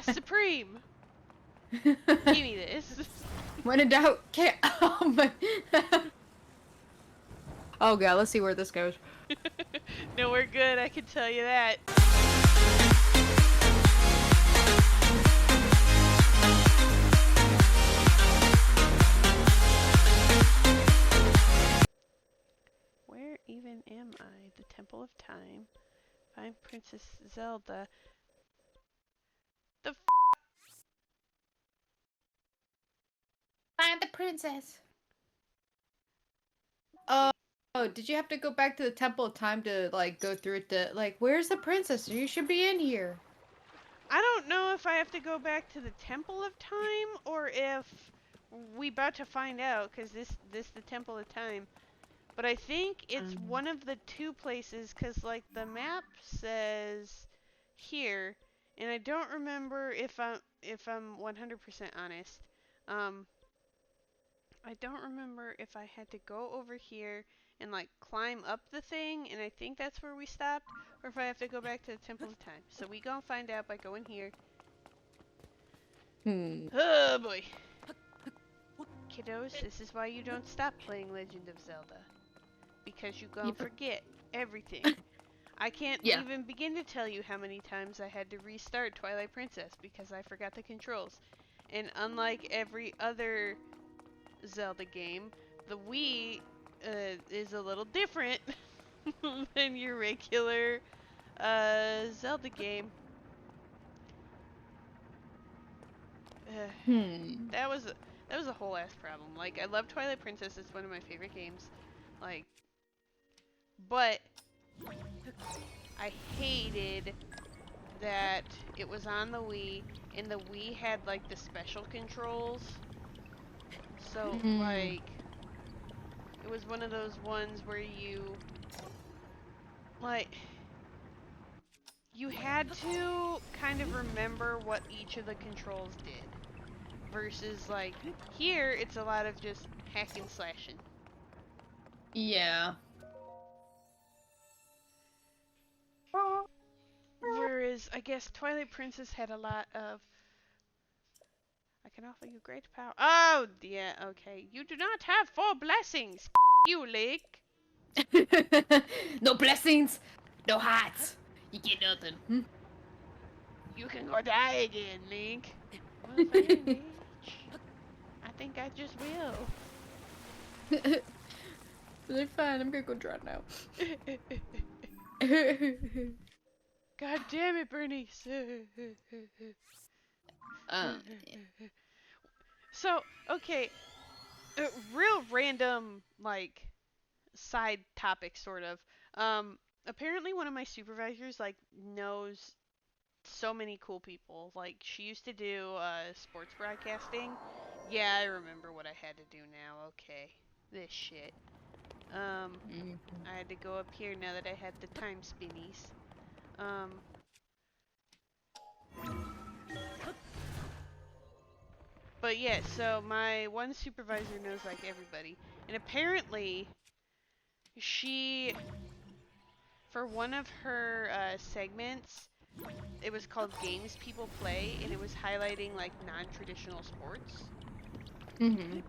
Yes, Supreme! Give me this. When in doubt, can't. Oh my. Oh god, let's see where this goes. No, we're good, I can tell you that. Where even am I? The Temple of Time. Find Princess Zelda. The f. Find the princess. Okay. Oh, did you have to go back to the Temple of Time to like go through it? To like, where's the princess? You should be in here. I don't know if I have to go back to the Temple of Time or if we about to find out, because this the Temple of Time. But I think it's one of the two places, because like the map says here, and I don't remember if I'm 100% honest. Um, I don't remember if I had to go over here and like climb up the thing, and I think that's where we stopped, or if I have to go back to the Temple of Time. So we gonna find out by going here. Oh boy. Kiddos, this is why you don't stop playing Legend of Zelda. Because you gonna forget everything. I can't even begin to tell you how many times I had to restart Twilight Princess because I forgot the controls. And unlike every other Zelda game, the Wii is a little different than your regular Zelda game. That was a whole ass problem. Like, I love Twilight Princess; it's one of my favorite games. Like, but I hated that it was on the Wii, and the Wii had like the special controls. So like, it was one of those ones where you like you had to kind of remember what each of the controls did. Versus like here, it's a lot of just hack and slashing. Yeah. Whereas I guess Twilight Princess had a lot of I can offer you great power. Oh, yeah, okay. You do not have 4 blessings. You, Link. No blessings, no hearts. You get nothing. You can go die again, Link. Well, fine, bitch. I think I just will. They're fine. I'm gonna go draw now. God damn it, Bernice. So, okay, real random, like, side topic, sort of. Apparently one of my supervisors, like, knows so many cool people. Like, she used to do sports broadcasting. Yeah, I remember what I had to do now. Okay, this shit. I had to go up here now that I had the time spinnies. But yeah, so my one supervisor knows like everybody, and apparently she, for one of her segments, it was called Games People Play, and it was highlighting like non-traditional sports. And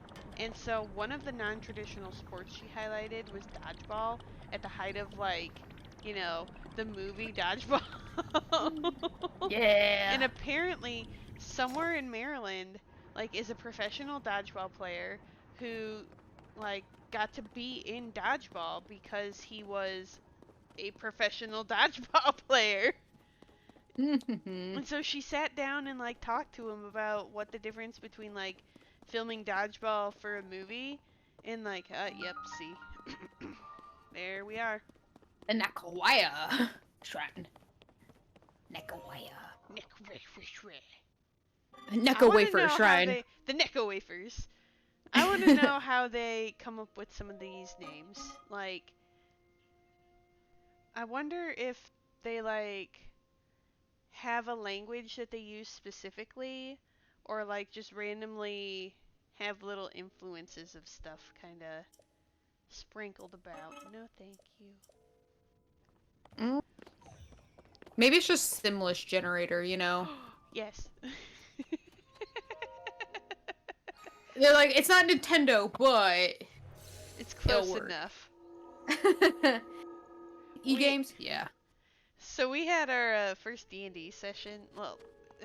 so one of the non-traditional sports she highlighted was dodgeball at the height of like, you know, the movie Dodgeball. Yeah. And apparently somewhere in Maryland like is a professional dodgeball player who like got to be in dodgeball because he was a professional dodgeball player. And so she sat down and like talked to him about what the difference between like filming dodgeball for a movie and like yep, see. There we are. The Nakawaya shrine. Nakawaya. Neko wafer shrine. The Necco wafers. I want to know how they come up with some of these names. Like, I wonder if they like have a language that they use specifically, or like just randomly have little influences of stuff kind of sprinkled about. No, thank you. Maybe it's just Simlish generator, you know? Yes. They're like, it's not Nintendo, but It's it'll close work. enough. We E-games? Yeah. so we had our first D&D session. Well,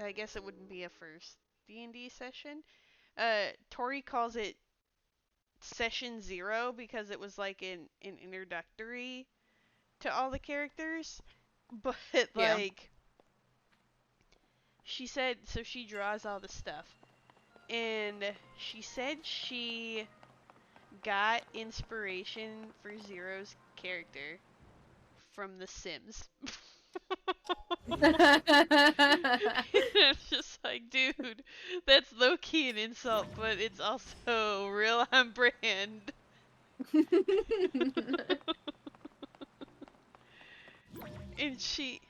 I guess it wouldn't be a first D&D session. Tori calls it session 0 because it was like an introductory to all the characters. But Yeah. like she said, so she draws all the stuff. And she said she got inspiration for Zero's character from The Sims. I'm just like, dude, that's low key an insult, but it's also real on brand. And she.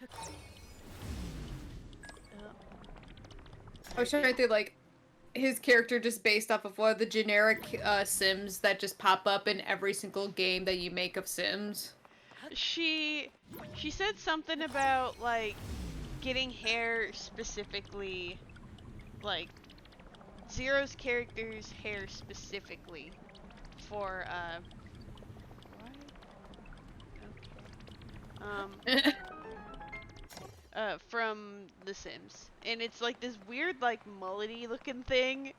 Oh, I sorry, was trying babe. to think, like, his character just based off of one of the generic Sims that just pop up in every single game that you make of Sims. She. She said something about, like, getting hair specifically. Like, Zero's character's hair specifically for, What? Okay. From The Sims. And it's like this weird, like, mullety looking thing.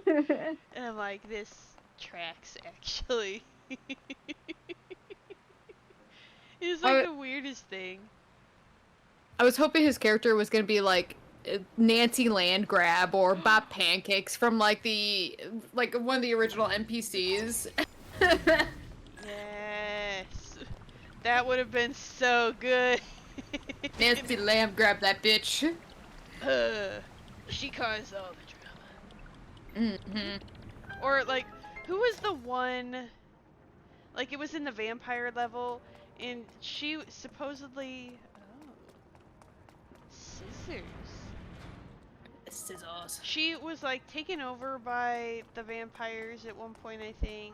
And I'm like, this tracks, actually. It's like I, the weirdest thing. I was hoping his character was gonna be like Nancy Landgrab or Bob Pancakes from like one of the original NPCs. Yes. That would have been so good. Nancy Lamb grabbed that bitch. She caused all the drama. Hmm. Or, like, who was the one? Like, it was in the vampire level, and she supposedly. Oh. Scissors. Scissors. She was, like, taken over by the vampires at one point, I think.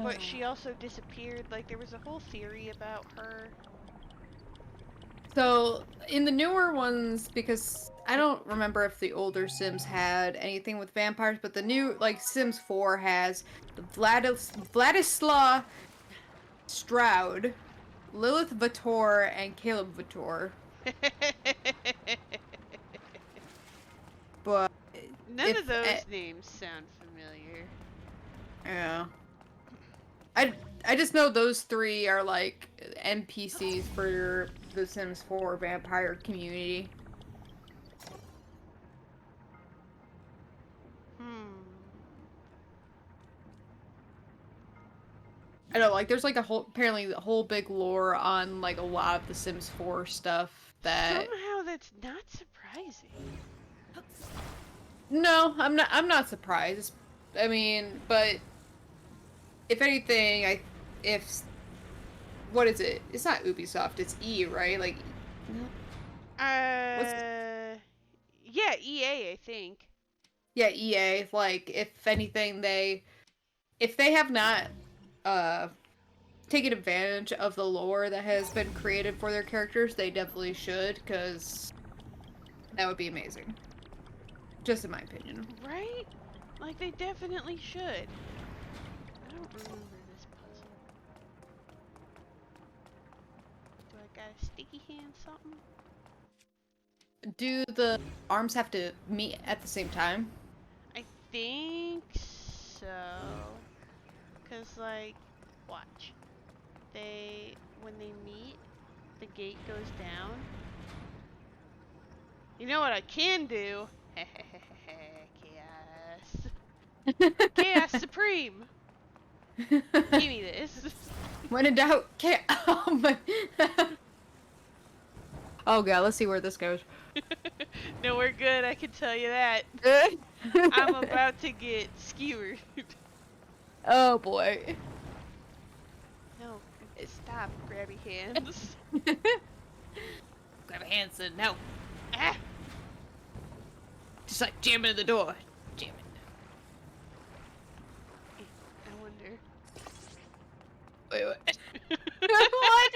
But she also disappeared. Like, there was a whole theory about her. So in the newer ones, because I don't remember if the older Sims had anything with vampires, but the new like Sims 4 has the Vladislav Stroud, Lilith Vitor, and Caleb Vitor. But None of if those names sound familiar. yeah, I I just know those three are like NPCs for the Sims 4 vampire community. Hmm. I know, like, there's like a whole apparently a whole big lore on like a lot of the Sims 4 stuff that. Somehow that's not surprising. No, I'm not surprised. I mean, but if anything, if what is it? It's not Ubisoft. It's E, right? Like, no, what's Yeah, EA, I think. yeah, EA. Like, if anything, if they have not uh taken advantage of the lore that has been created for their characters, they definitely should, because that would be amazing. Just in my opinion. Right? Like, they definitely should. I don't remember this puzzle. Do I got a sticky hand something? Do the arms have to meet at the same time? I think so. Cause, like, watch. When they meet, the gate goes down. You know what I can do? Chaos. Chaos Supreme! Give me this. When in doubt, can't. Oh, my. Oh god, let's see where this goes. No, we're good, I can tell you that. I'm about to get skewered. Oh boy. No, stop, grabby hands. Grab a hand, son. No. Ah! Just like jamming at the door. Jam it. I wonder. Wait, what? What?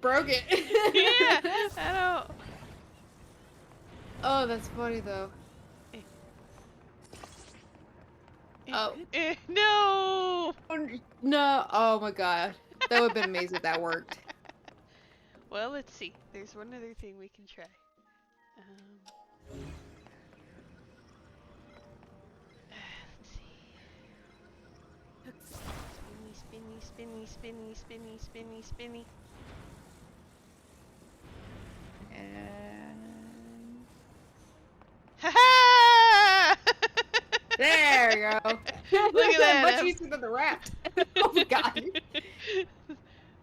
broke it. Yeah, I don't. Oh, that's funny though. Oh. No! No. Oh my god. That would have been amazing if that worked. Well, let's see. There's one other thing we can try. Let's see. Spinny, spinny, spinny, spinny, spinny, spinny. And Ha ha! there you go. Look at that. Much easier than the raft. Oh my god.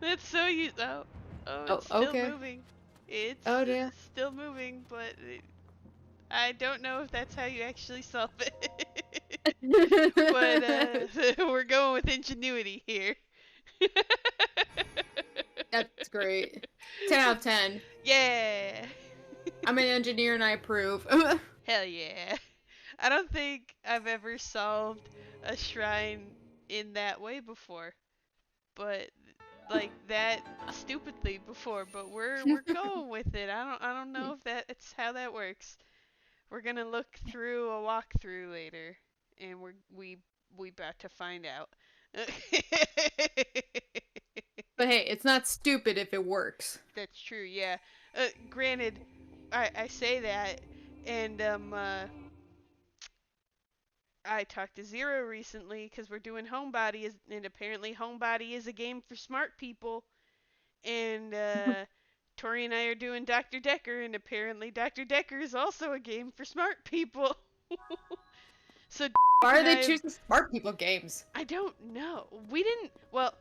That's so easy. Oh, it's Oh, still okay. moving. It's Oh dear. still moving, but I don't know if that's how you actually solve it. But we're going with ingenuity here. That's great. 10 out of 10. Yeah. I'm an engineer and I approve. Hell yeah. I don't think I've ever solved a shrine in that way before. But like that stupidly before, but we're going with it. I don't know if that's how that works. We're gonna look through a walkthrough later, and we about to find out. But hey, it's not stupid if it works. That's true, yeah. Granted, I say that, and I talked to Zero recently because we're doing Homebody, and apparently Homebody is a game for smart people. And Tori and I are doing Dr. Decker, and apparently Dr. Decker is also a game for smart people. So Why are and they choosing smart people games? I don't know. We didn't. Well,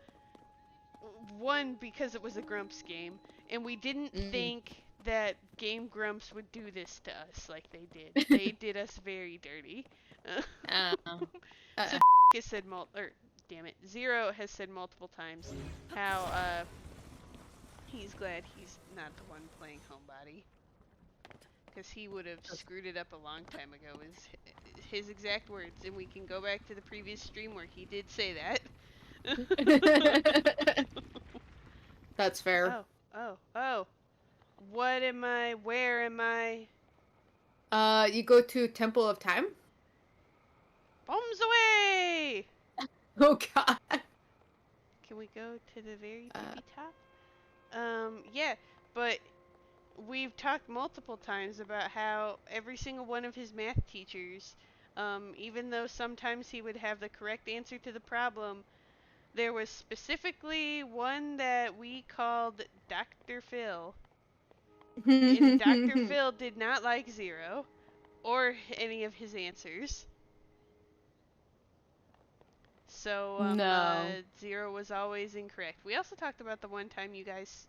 one because it was a Grumps game, and we didn't think that Game Grumps would do this to us like they did. They did us very dirty. So has said damn it, Zero has said multiple times how he's glad he's not the one playing Homebody. Because he would have screwed it up a long time ago, is his exact words. And we can go back to the previous stream where he did say that. That's fair. Oh. What am I? Where am I? You go to Temple of Time? Bombs away! Oh god. Can we go to the very tippy top? Yeah, but we've talked multiple times about how every single one of his math teachers, even though sometimes he would have the correct answer to the problem, there was specifically one that we called Dr. Phil. And Dr. Phil did not like Zero or any of his answers. So, No. Zero was always incorrect. We also talked about the one time you guys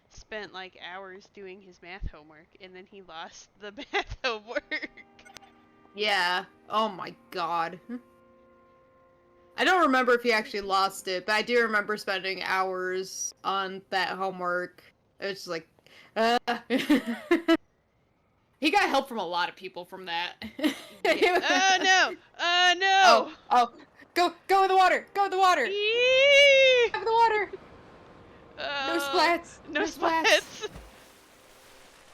spent like hours doing his math homework, and then he lost the math homework. Yeah. Oh my god. I don't remember if he actually lost it, but I do remember spending hours on that homework. It was just like, he got help from a lot of people from that. Yeah. Oh no! Oh no! Oh! Go in the water! Go in the water! Eee! Go in the water! No splats! No splats!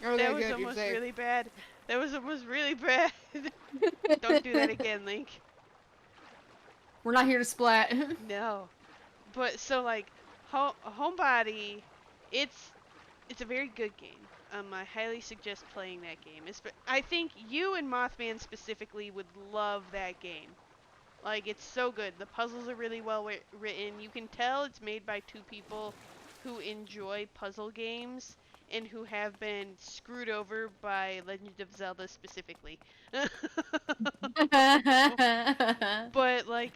Okay, That was good, almost you're safe. really bad. That was almost really bad. Don't do that again, Link. We're not here to splat. No. But so like, Homebody, it's a very good game. I highly suggest playing that game. I think you and Mothman specifically would love that game. Like, it's so good. The puzzles are really well written. You can tell it's made by two people who enjoy puzzle games and who have been screwed over by Legend of Zelda specifically. But, like,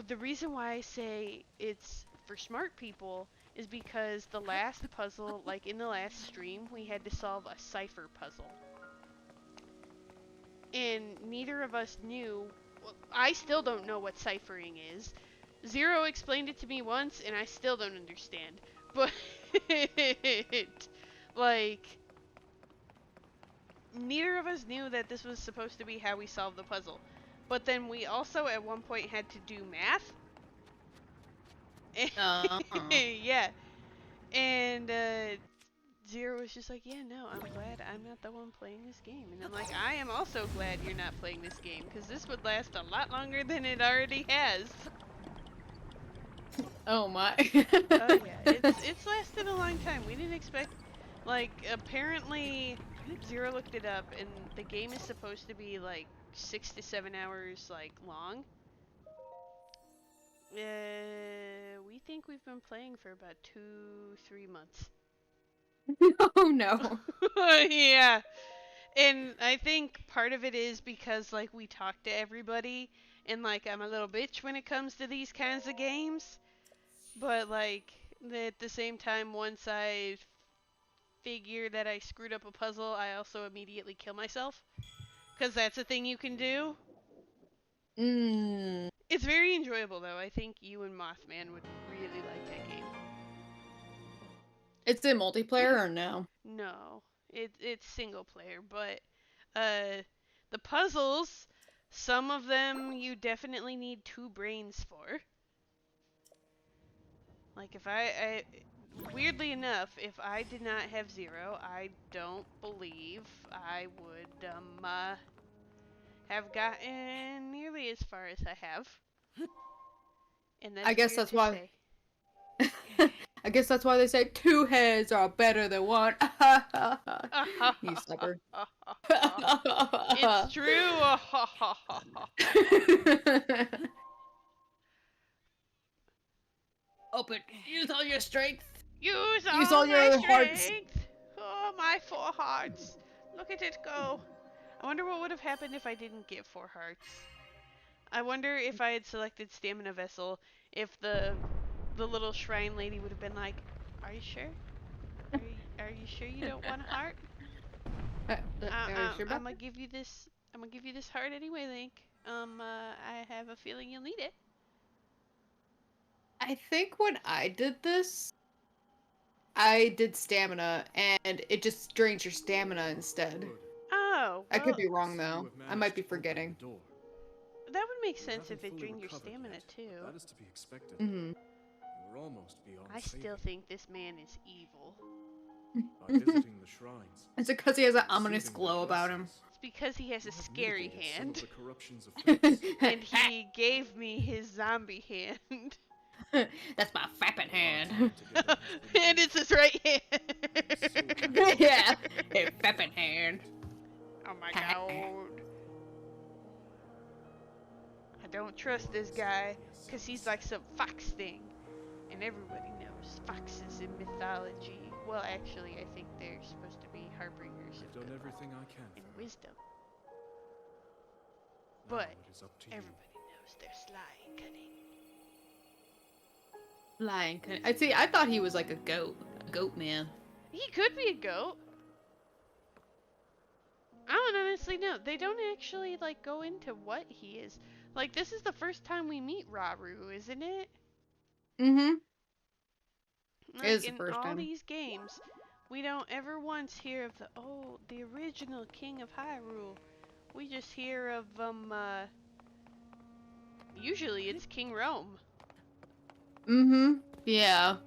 the reason why I say it's for smart people is because the last puzzle, like in the last stream, we had to solve a cipher puzzle. And neither of us knew. Well, I still don't know what ciphering is. Zero explained it to me once, and I still don't understand. But, like, neither of us knew that this was supposed to be how we solved the puzzle. But then we also at one point had to do math. Yeah. And Zero was just like, yeah, no, I'm glad I'm not the one playing this game. And I'm like, I am also glad you're not playing this game, because this would last a lot longer than it already has. Oh my. Oh yeah, it's lasted a long time. We didn't expect, like, apparently Zero looked it up, and the game is supposed to be like 6 to 7 hours like long. We think we've been playing for about 2, 3 months. Oh no. Yeah. And I think part of it is because like we talk to everybody and like I'm a little bitch when it comes to these kinds of games. But like at the same time once I figure that I screwed up a puzzle, I also immediately kill myself cuz that's a thing you can do. Mm. It's very enjoyable though. I think you and Mothman would really like that game. It's in multiplayer or no? No. It's single player, but uh the puzzles, some of them you definitely need two brains for. Like if I weirdly enough, if I did not have Zero, I don't believe I would have gotten nearly as far as I have. And I that's guess weird that's to why. say. I guess that's why they say two heads are better than one. You sucker. It's true. Open. Use all your strength. Use Use all all my your hearts. strength. Oh, my 4 hearts. Look at it go. I wonder what would have happened if I didn't get 4 hearts. I wonder if I had selected Stamina Vessel, if the little shrine lady would have been like, "Are you sure? Are you sure you don't want a heart? Are you sure I'm about gonna that? give you this. I'm gonna give you this heart anyway, Link. I have a feeling you'll need it." I think when I did this, I did stamina, and it just drains your stamina instead. Oh, I could well, be wrong though. I might be forgetting. that would make sense if it drained your stamina too. That is to be expected. Mm-hmm. We're almost beyond I still saving. think this man is evil. By visiting the shrines, Is it because he has an ominous receiving glow their about him? blessings, It's because he has a you have scary mitigated some of hand, the corruptions of fates. and he gave me his zombie hand. That's my fapping hand. Our time together has been And it's his right hand. Yeah, a fapping hand. Oh my god. I don't trust this guy, because he's like some fox thing. And everybody knows foxes in mythology. Well, actually, I think they're supposed to be harbingers I've of done good everything luck I can and for you. wisdom. Now But it is up to you. everybody knows they're sly and cunning. Lion. I see. I thought he was like a goat man. He could be a goat. I don't honestly know. They don't actually like go into what he is. Like this is the first time we meet Raru, isn't it? Mm-hmm. It Like is the in first all time. these games, we don't ever once hear of the original king of Hyrule. We just hear of usually it's King Rome. Mm-hmm. Yeah.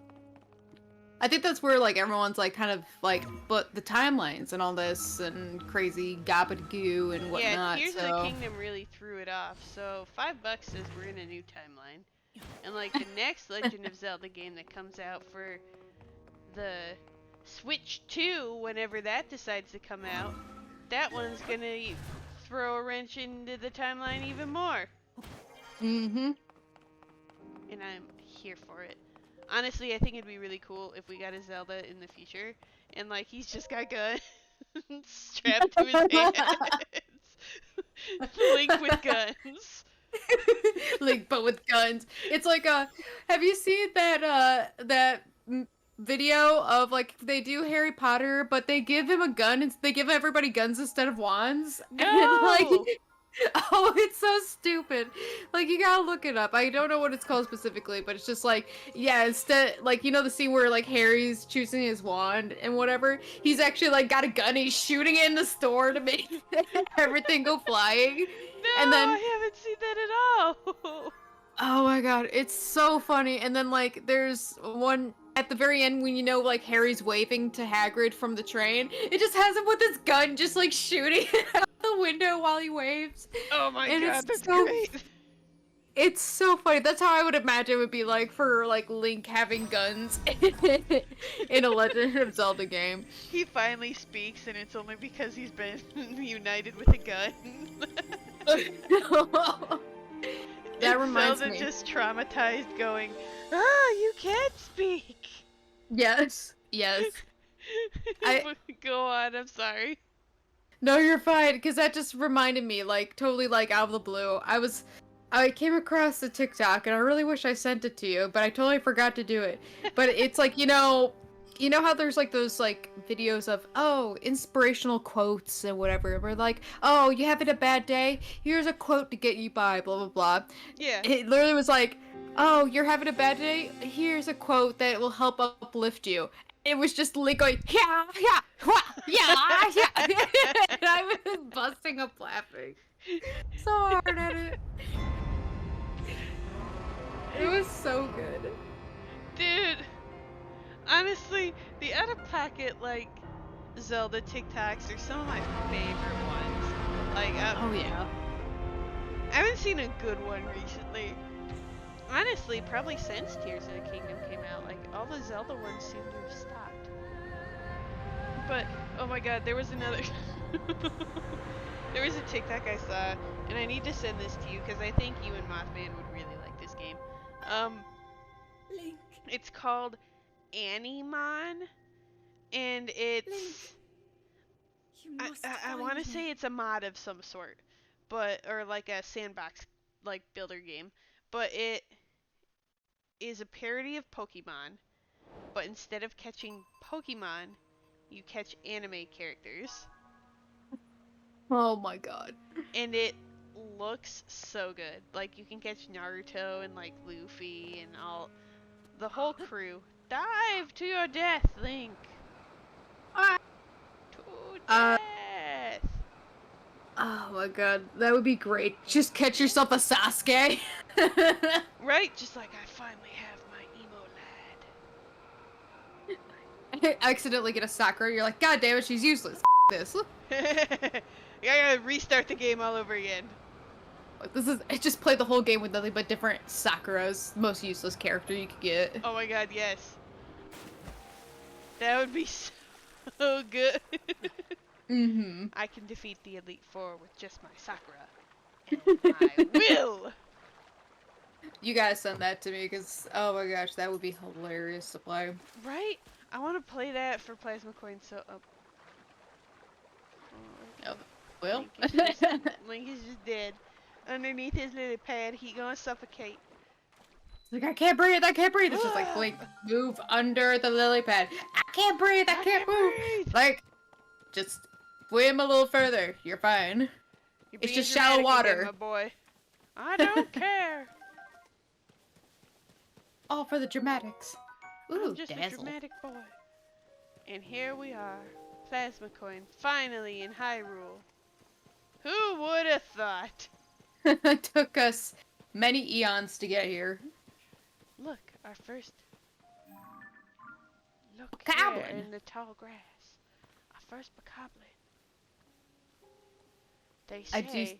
I think that's where like everyone's like kind of like, but the timelines and all this and crazy gobbledygoo and whatnot. Yeah, Tears of so. the Kingdom really threw it off. So $5 says we're in a new timeline. And like the next Legend of Zelda game that comes out for the Switch 2, whenever that decides to come out, that one's gonna throw a wrench into the timeline even more. Mm-hmm. And I'm here for it. Honestly, I think it'd be really cool if we got a Zelda in the future, and like he's just got guns strapped to his hands. Link with guns. Like, but with guns. It's like have you seen that video of like they do Harry Potter, but they give him a gun and they give everybody guns instead of wands? No. And like, oh, it's so stupid. Like you gotta look it up. I don't know what it's called specifically, but it's just like, yeah, instead, like you know the scene where like Harry's choosing his wand and whatever, he's actually like got a gun. And he's shooting it in the store to make everything go flying. No, And then I haven't seen that at all. oh my god, it's so funny. And then like there's one at the very end when like Harry's waving to Hagrid from the train, it just has him with his gun just like shooting out the window while he waves. Oh my And god, it's that's so great. It's so funny. That's how I would imagine it would be like for like Link having guns in a Legend of Zelda game. He finally speaks, and it's only because he's been united with a gun. That reminds Zelda me. just traumatized, going, "Ah, you can't speak." Yes. Go on. I'm sorry. No, you're fine, because that just reminded me, like, totally, like, out of the blue. I came across the TikTok, and I really wish I sent it to you, but I totally forgot to do it. But it's like, you know how there's, like, those, like, videos of, oh, inspirational quotes and whatever, where, like, oh, you having a bad day? Here's a quote to get you by, blah, blah, blah. Yeah. It literally was like, oh, you're having a bad day? Here's a quote that will help uplift you. It was just Link going, yeah, yeah. And I was busting up laughing so hard at it. It was so good. Dude, honestly, the out-of-pocket, like, Zelda TikToks are some of my favorite ones. Like, Oh yeah. I haven't seen a good one recently. Honestly, probably since Tears of the Kingdom came out. Like, all the Zelda ones seem to have stopped. But, oh my god, there was another... There was a TikTok I saw, and I need to send this to you, because I think you and Mothman would really like this game. Link, It's called Animon, and it's... you must I find want to me. say it's a mod of some sort, but or like a sandbox like builder game, but it is a parody of Pokemon, but instead of catching Pokemon, you catch anime characters, Oh my god. and it looks so good. Like you can catch Naruto and like Luffy and all the whole crew. Dive to your death, Link. Ah. To Uh, death. Oh my god, that would be great. Just catch yourself a Sasuke. Right? Just like I finally have my emo lad. Accidentally get a Sakura, you're like, god damn it, she's useless. This. I gotta restart the game all over again. Like, I just played the whole game with nothing but different Sakuras, most useless character you could get. Oh my god, yes. That would be so good. Mm-hmm. I can defeat the Elite Four with just my Sakura. And I will! You gotta send that to me, because, oh my gosh, that would be hilarious to play. Right? I want to play that for Plasma Coin, so... Oh, well. Link is just dead. Underneath his lily pad, he gonna suffocate. Like, I can't breathe, I can't breathe. It's just like, Blink, move under the lily pad. I can't breathe, I can't move. breathe. Like, just swim a little further. You're fine. You're It's being just shallow dramatic again, water. my boy. I don't care. All for the dramatics. Ooh, I'm just a dazzle. dramatic boy. And here we are. Plasma Coin, finally in Hyrule. Who would have thought? It took us many eons to get here. Look, our first... Look Bokoblin. here in the tall grass. Our first Bokoblin. They I do- say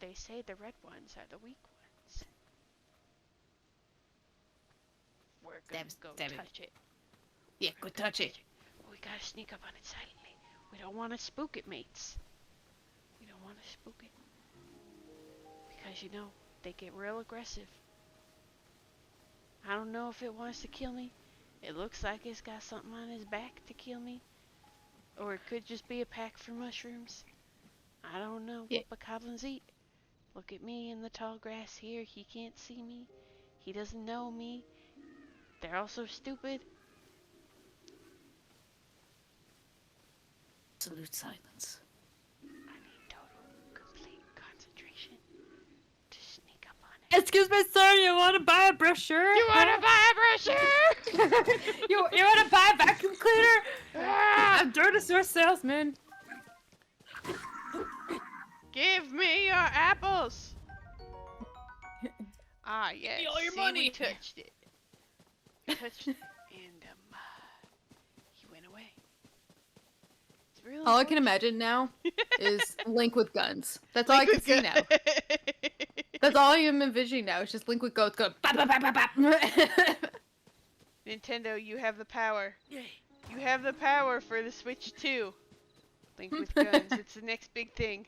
they say the red ones are the weak ones. We're gonna go Stab it. touch it. Yeah, go touch it. We gotta sneak up on it silently. We don't want to spook it, mates. We don't want to spook it. Because, you know, they get real aggressive. I don't know if it wants to kill me. It looks like it's got something on his back to kill me. Or it could just be a pack for mushrooms. I don't know Yeah. what bokoblins eat. Look at me in the tall grass here. He can't see me. He doesn't know me. They're also stupid. Absolute silence. I need total, complete concentration to sneak up on it. Excuse me, sir, you want to buy a brochure? You wanna buy a brochure? you want to buy a vacuum cleaner? Ah! I'm Dinosaur salesman. Give me your apples! Ah, yes. me all your See, money. we touched it. touched, and he went away. It's real All I can unfortunate. imagine now is Link with guns. That's all I Link can with see gun- now. That's all I am envisioning now. It's just Link with guns going bop, bop, bop, bop, bop. Nintendo, you have the power. You have the power for the Switch 2. Link with guns. It's the next big thing.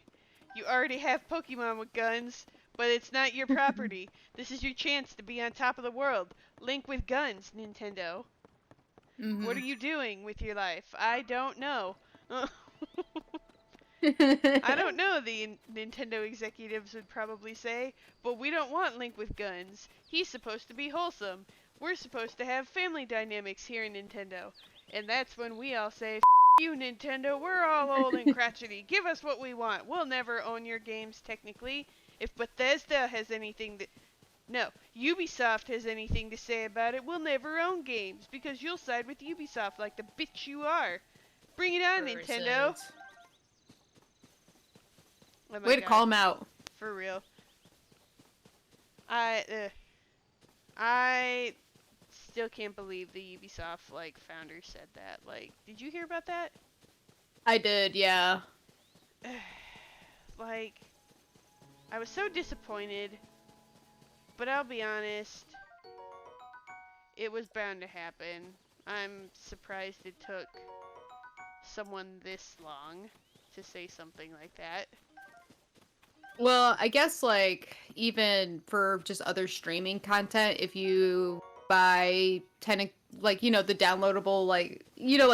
You already have Pokemon with guns, but it's not your property. This is your chance to be on top of the world. Link with guns, Nintendo. What are you doing with your life? I don't know. I don't know, the Nintendo executives would probably say, but we don't want Link with guns. He's supposed to be wholesome. We're supposed to have family dynamics here in Nintendo. And that's when we all say, F you, Nintendo, we're all old and crotchety. Give us what we want. We'll never own your games, technically. If Bethesda has anything to... No, Ubisoft has anything to say about it, we'll never own games, because you'll side with Ubisoft like the bitch you are. Bring it on, Nintendo. Oh my Way to God. call him out. For real. I still can't believe the Ubisoft founder said that. Did you hear about that? I did, yeah. I was so disappointed, but I'll be honest, it was bound to happen. I'm surprised it took someone this long to say something like that. Well, I guess even for just other streaming content, if you buy the downloadable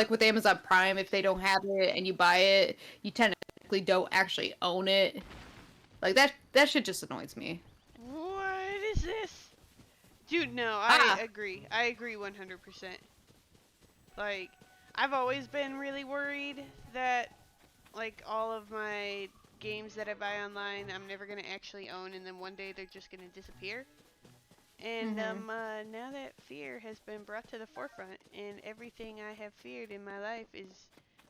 with Amazon Prime, if they don't have it and you buy it, you technically don't actually own it. That shit just annoys me. What is this? Dude, no, I agree. I agree 100%. I've always been really worried that all of my games that I buy online I'm never gonna actually own, and then one day they're just gonna disappear. And now that fear has been brought to the forefront, and everything I have feared in my life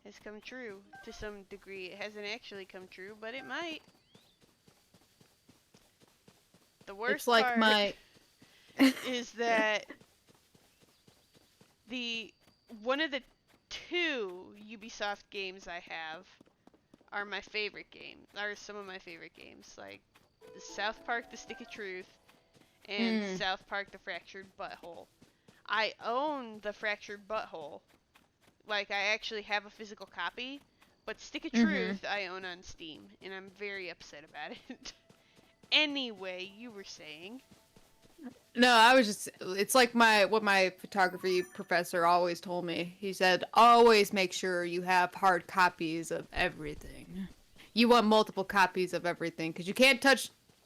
has come true to some degree. It hasn't actually come true, but it might. The worst part is that one of the two Ubisoft games I have are my favorite games, are some of my favorite games, like South Park: The Stick of Truth and South Park: The Fractured Butthole. I own The Fractured Butthole. I actually have a physical copy, but Stick of Truth I own on Steam, and I'm very upset about it. Anyway, you were saying. No, I was just, it's like what my photography professor always told me. He said, always make sure you have hard copies of everything. You want multiple copies of everything, because you can't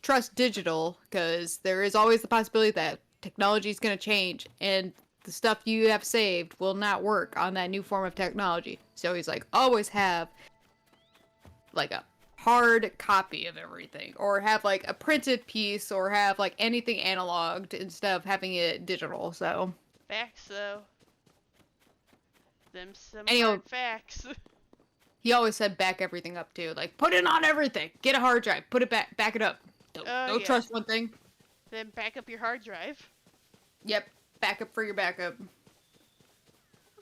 trust digital, because there is always the possibility that technology is going to change, and the stuff you have saved will not work on that new form of technology. So he's like, always have, a hard copy of everything, or have a printed piece, or have anything analog instead of having it digital. So Facts though. Them some and hard facts. he always said back everything up too, put it on everything, get a hard drive, put it back it up, don't trust one thing, Then back up your hard drive. yep, backup for your backup.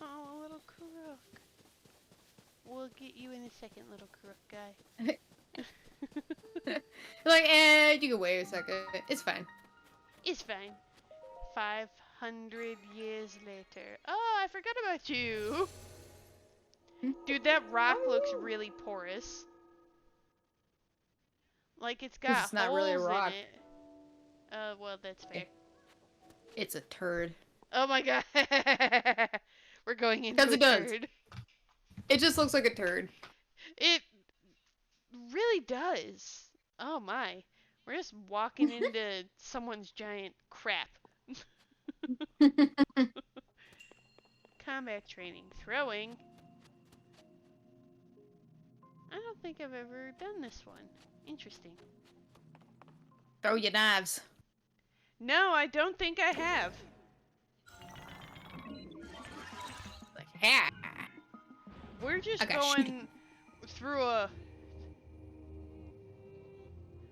Oh, little crook. We'll get you in a second, little crook guy. You can wait a second, it's fine. It's fine. 500 years later. Oh, I forgot about you. Dude, that rock looks really porous. It's got It's not really a holes rock. in it. Well, that's fair. It's a turd. Oh my god. We're going into Because a it does. turd. It just looks like a turd. It really does. Oh my. We're just walking into someone's giant crap. Combat training. Throwing. I don't think I've ever done this one. Interesting. Throw your knives. No, I don't think I have. Ha! We're just Okay, going through a...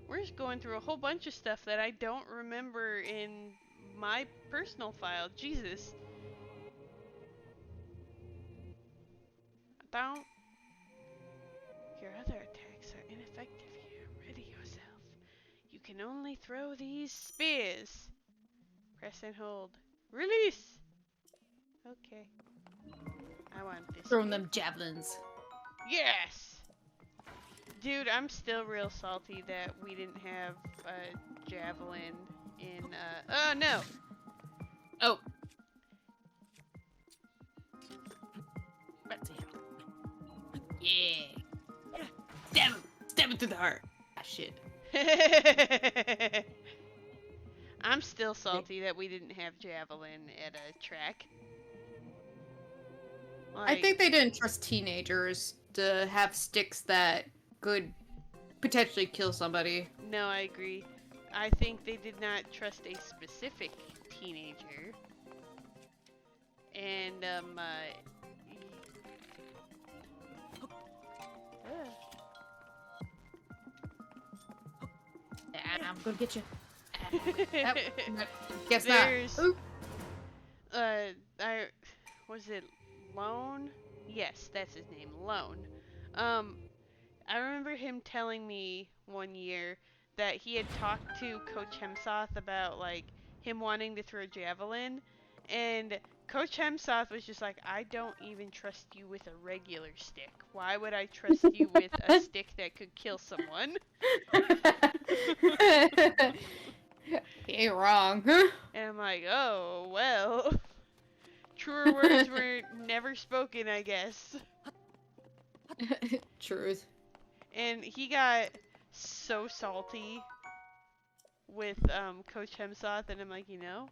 We're just going through a whole bunch of stuff that I don't remember in my personal file. Jesus. don't. Your other attacks are ineffective here. Ready yourself. You can only throw these spears. Press and hold. Release! Okay. I want this. Throwing spear. them javelins. Yes! Dude, I'm still real salty that we didn't have a javelin in, oh no! Oh. Yeah. Stab him. Stab him through the heart. Ah, shit. I'm still salty that we didn't have javelin at a track. I think they didn't trust teenagers to have sticks that could potentially kill somebody. No, I agree. I think they did not trust a specific teenager. And, I'm gonna get you. Guess There's, not. Oop. was it Lone? Yes, that's his name, Lone. I remember him telling me one year that he had talked to Coach Hemsoth about, like, him wanting to throw javelin, and Coach Hemsoth was just like, I don't even trust you with a regular stick. Why would I trust you with a stick that could kill someone? He ain't wrong. And I'm like, oh, well. Truer words were never spoken, I guess. Truth. And he got so salty with Coach Hemsoth, and I'm like, you know,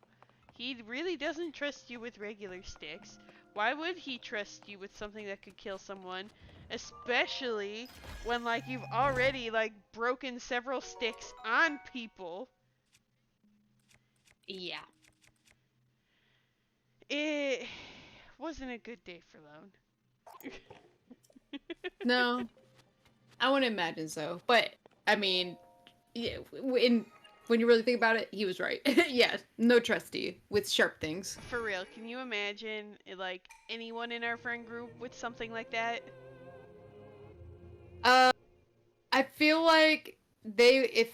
he really doesn't trust you with regular sticks. Why would he trust you with something that could kill someone? Especially when, like, you've already, like, broken several sticks on people. Yeah. It wasn't a good day for Lone. No. I wouldn't imagine so. But, I mean, yeah, when you really think about it, he was right. Yeah, no trusty with sharp things. For real, can you imagine, like, anyone in our friend group with something like that? I feel like if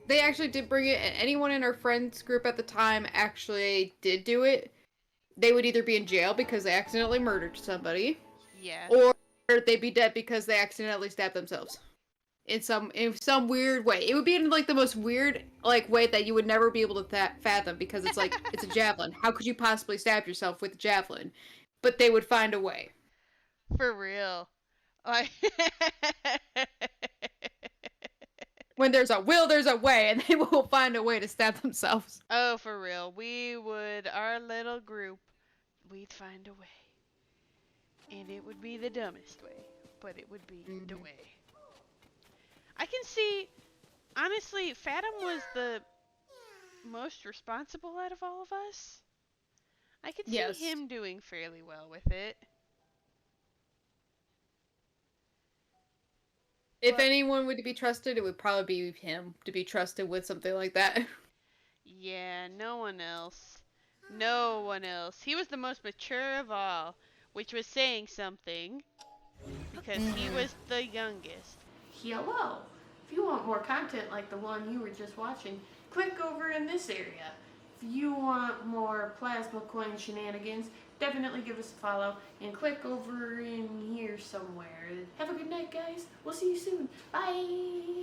they actually did bring it, and anyone in our friends group at the time actually did do it, they would either be in jail because they accidentally murdered somebody, Yeah. or they'd be dead because they accidentally stabbed themselves. In some weird way. It would be in, like, the most weird, like, way that you would never be able to fathom, because it's like, it's a javelin. How could you possibly stab yourself with a javelin? But they would find a way. For real. Like, When there's a will, there's a way, and they will find a way to stab themselves. oh, for real. We would, our little group, we'd find a way. And it would be the dumbest way, but it would be the way. I can see, honestly, Fathom was the most responsible out of all of us. I could see Yes. him doing fairly well with it. If But- anyone would be trusted, it would probably be him to be trusted with something like that. Yeah, no one else. No one else. He was the most mature of all, which was saying something, because he was the youngest. Hello! If you want more content like the one you were just watching, click over in this area. If you want more plasma coin shenanigans, definitely give us a follow and click over in here somewhere. Have a good night, guys. We'll see you soon. Bye!